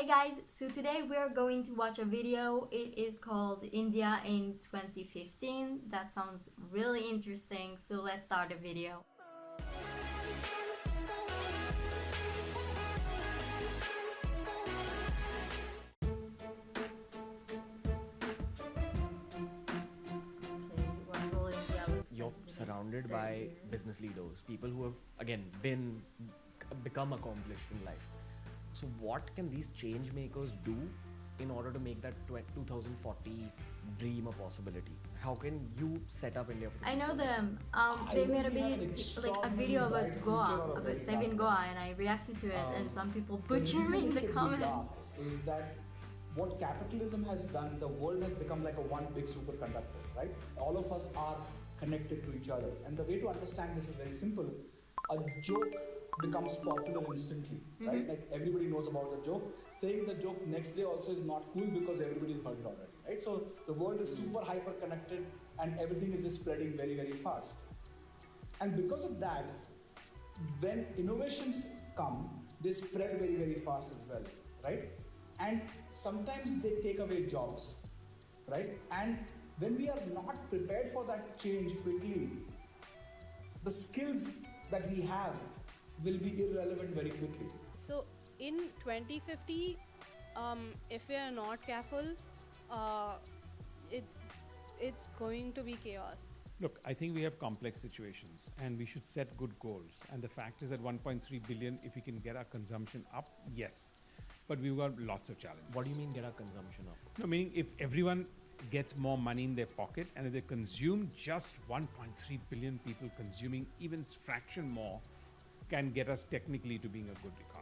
Hey guys, so today we're going to watch a video. It is called India in 2015. That sounds really interesting, so let's start the video. Okay, what will India looks You're like in the next surrounded 30 by years? business leaders, people who have again become accomplished in life. So what can these change makers do in order to make that 2040 dream a possibility? How can you set up India for the I know future? them. I They think made a we have an video, like a extraordinarily video about bright Goa, future or a about very saving dark Goa, one. and I reacted to it, and some people The butcher me reason in it the could be comments. dark is that what capitalism has done, the world has become like a one big superconductor, right? All of us are connected to each other. And the way to understand this is very simple. A joke becomes popular instantly, right? Like everybody knows about the joke. Saying the joke next day also is not cool because everybody's heard it already, right? So the world is super hyper connected and everything is just spreading very, very fast. And because of that, when innovations come, they spread very, very fast as well, right? And sometimes they take away jobs, right? And when we are not prepared for that change quickly, the skills that we have will be irrelevant very quickly. So in 2050, if we are not careful, uh, it's going to be chaos. Look, I think we have complex situations and we should set good goals. And the fact is that 1.3 billion, if we can get our consumption up, yes. But we've got lots of challenges. What do you mean get our consumption up? No, meaning if everyone gets more money in their pocket and if they consume just 1.3 billion people consuming even fraction more can get us technically to being a good economy.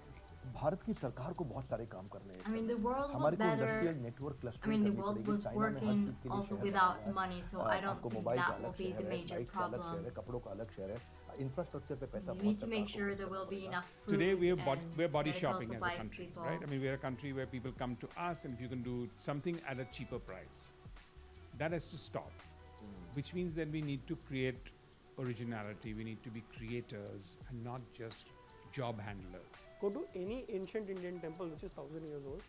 Bharat की सरकार को बहुत सारे काम करने हैं I mean, the world was हमारे को better. Industrial network I clustering mean, the करनी world पड़ेगी was चाइना में हर working चीज के लिए also शहर without बना हुआ है। money, so I don't आपको think मोबाइल का that will अलग be शहर the है major बाइक का अलग शहर problem. है कपड़ों का अलग शहर है इंफ्रास्ट्रक्चर पे पैसा We बहुत need to make सरकार को sure खर्च there will करना be पड़ेगा। enough food Today we're and body medical shopping as a supplies to country, people. right? I mean, we're a country where people come to us and if you can do something at a cheaper price, that has to stop. Which means that we need to create originality, we need to be creators and not just job handlers. Go to any ancient Indian temple which is 1000 years old,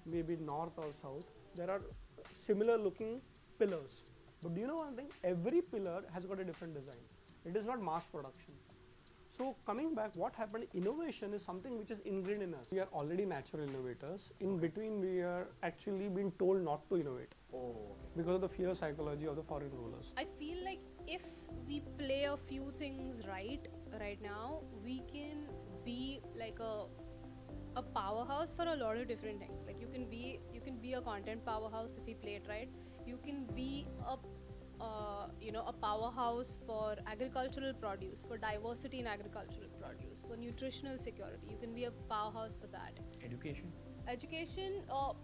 maybe north or south, there are similar looking pillars. But do you know one thing? Every pillar has got a different design. It is not mass production. So coming back, what happened, innovation is something which is ingrained in us. We are already natural innovators. In between, we are actually being told not to innovate because of the fear psychology of the foreign rulers. I feel like if we play a few things right now, we can be like a powerhouse for a lot of different things. Like you can be a content powerhouse if we play it right. You can be a powerhouse for agricultural produce, for diversity in agricultural produce, for nutritional security. You can be a powerhouse for that. Education,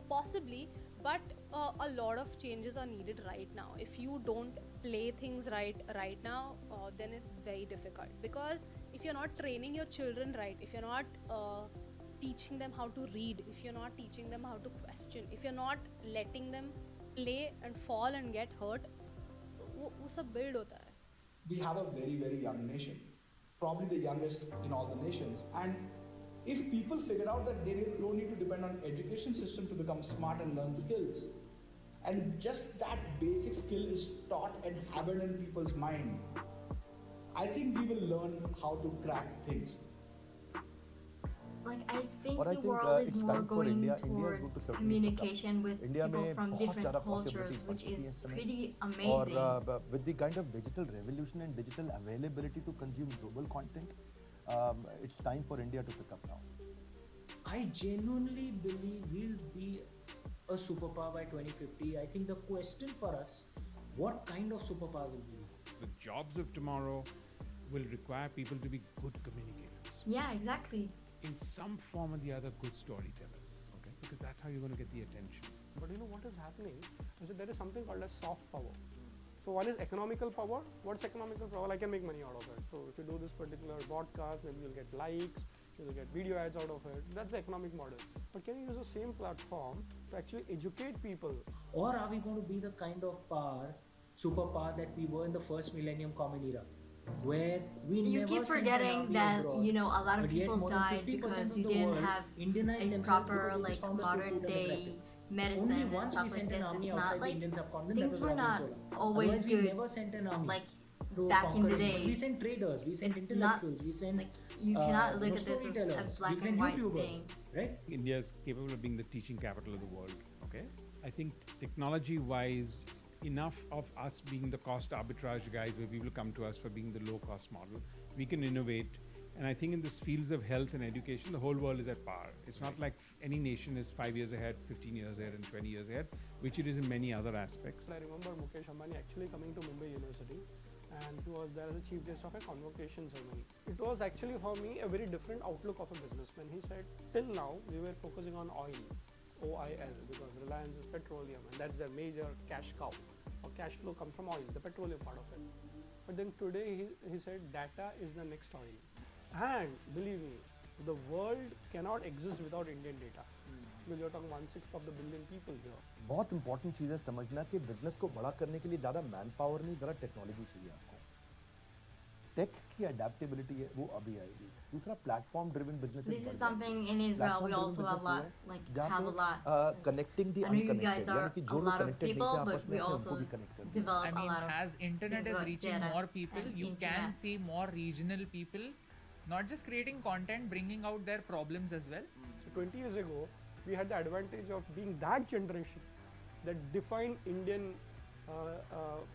possibly, but a lot of changes are needed right now. If you don't play things right now, then it's very difficult. Because if you're not training your children right, if you're not teaching them how to read, if you're not teaching them how to question, if you're not letting them play and fall and get hurt, वो सब build होता है. We have a very, very young nation, probably the youngest in all the nations. And if people figure out that they don't need to depend on education system to become smart and learn skills, and just that basic skill is taught and hammered in people's mind, I think we will learn how to crack things. Like I think और I the think, world is it's more time for going India- India is towards going to certainly communication with India people में from बहुत different ज़्यादा cultures, possibilities which बन चुकी is हैं इस समय। pretty और amazing. with the kind of digital revolution and digital availability to consume global content, it's time for India to pick up now. I genuinely believe we'll be a superpower by 2050. I think the question for us, what kind of superpower will we be? The jobs of tomorrow will require people to be good communicators. Yeah, exactly. In some form or the other, good storytellers. Okay. Because that's how you're going to get the attention. But you know what is happening is that there is something called as soft power. So one is economical power. What's economical power? I can make money out of it. So if you do this particular broadcast, maybe you'll get likes, you'll get video ads out of it. That's the economic model. But can you use the same platform to actually educate people? Or are we going to be the kind of superpower that we were in the first millennium common era? where we You never keep sent an forgetting army that abroad, you know a lot of but yet people more than died 50% because of you the didn't world have Indianized a themselves proper because they like found us so modern cute and day attractive. medicine Only and once stuff we like sent this. an army It's not outside the like Indian subcontinent, that things was were Rajam not Chola. always Otherwise, we good never sent an army like to back in the conquer India. But we days. sent traders, we sent It's not intellectuals, we sent like you cannot look at this as storytellers, a we black sent and white YouTubers, thing. right? India is capable of being the teaching capital of the world. Okay. I think technology-wise, enough of us being the cost arbitrage guys where people come to us for being the low-cost model, we can innovate. And I think in these fields of health and education, the whole world is at par. It's not like any nation is 5 years ahead, 15 years ahead, and 20 years ahead, which it is in many other aspects. I remember Mukesh Ambani actually coming to Mumbai University, and he was there as a chief guest of a convocation ceremony. It was actually for me a very different outlook of a businessman. He said, till now we were focusing on oil, OIL, because Reliance is petroleum and that's their major cash cow. Or cash flow comes from oil, the petroleum part of it. But then today he said data is the next oil. And believe me, the world cannot exist without Indian data. Because you're talking 1/6 of the billion people here. बहुत important चीज़ है समझना कि business को बड़ा करने के लिए ज़्यादा मैन पावर नहीं, ज़रा टेक्नोलॉजी चाहिए आपको. टेक की अडेप्टेबिलिटी है वो अभी आएगी. दूसरा platform driven business. This is something in Israel we also have a lot, like have a lot. Connecting the I know you guys unconnected, are यानी कि a जो लोग lot of कनेक्टेड नहीं people, थे but आपस we में also उनको भी कनेक्ट कर दिया. develop I a mean, lot of as internet things is about reaching data more people, and you can internet. see more regional people, not just creating content, bringing out their problems as well. So 20 years ago, we had the advantage of being that generation that defined Indian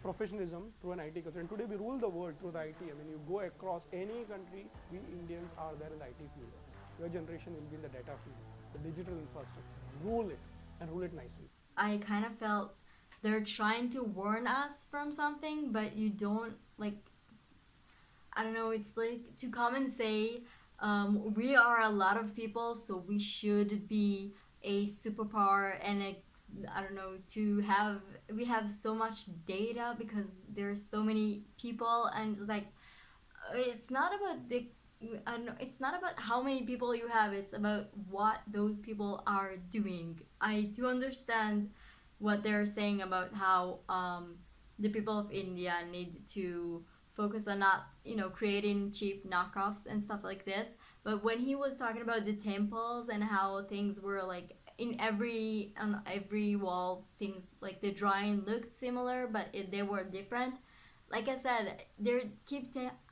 professionalism through an IT culture. And today we rule the world through the IT. I mean, you go across any country, we Indians are there in the IT field. Your generation will be in the data field, the digital infrastructure. Rule it and rule it nicely. I kind of felt they're trying to warn us from something, but you don't like. I don't know. It's like to come and say, we are a lot of people, so we should be a superpower, and I don't know. We have so much data because there's so many people, and like, it's not about the. I don't know, it's not about how many people you have, it's about what those people are doing. I do understand what they're saying about how the people of India need to focus on not, creating cheap knockoffs and stuff like this. But when he was talking about the temples and how things were like on every wall, things like the drawing looked similar, but they were different. Like I said,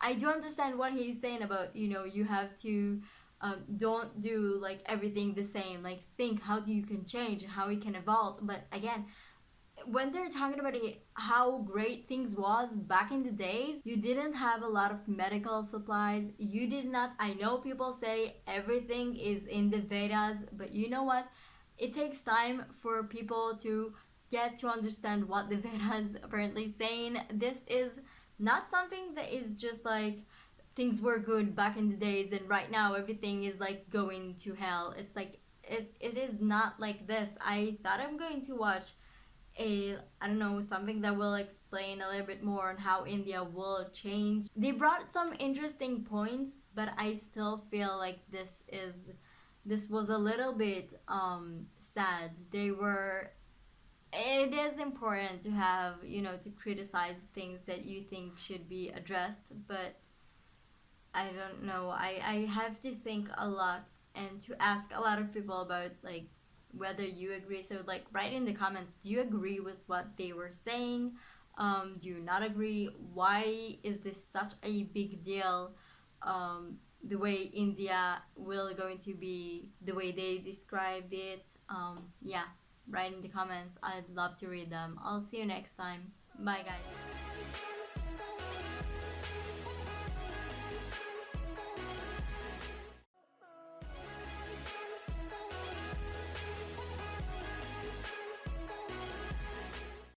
I do understand what he's saying about, you have to don't do like everything the same. Like think how you can change, how you can evolve. But again, when they're talking about how great things was back in the days, you didn't have a lot of medical supplies. You did not. I know people say everything is in the Vedas, but you know what? It takes time for people to get to understand what the Vedas apparently saying. This is not something that is just like things were good back in the days and right now everything is like going to hell. It's like it is not like this. I thought I'm going to watch something that will explain a little bit more on how India will change. They brought some interesting points, but I still feel like this was a little bit sad. It is important to have, to criticize things that you think should be addressed, but I don't know. I have to think a lot and to ask a lot of people about like whether you agree. So like write in the comments, do you agree with what they were saying? Do you not agree? Why is this such a big deal? The way India will going to be, the way they described it. Yeah, write in the comments. I'd love to read them. I'll see you next time. Bye guys.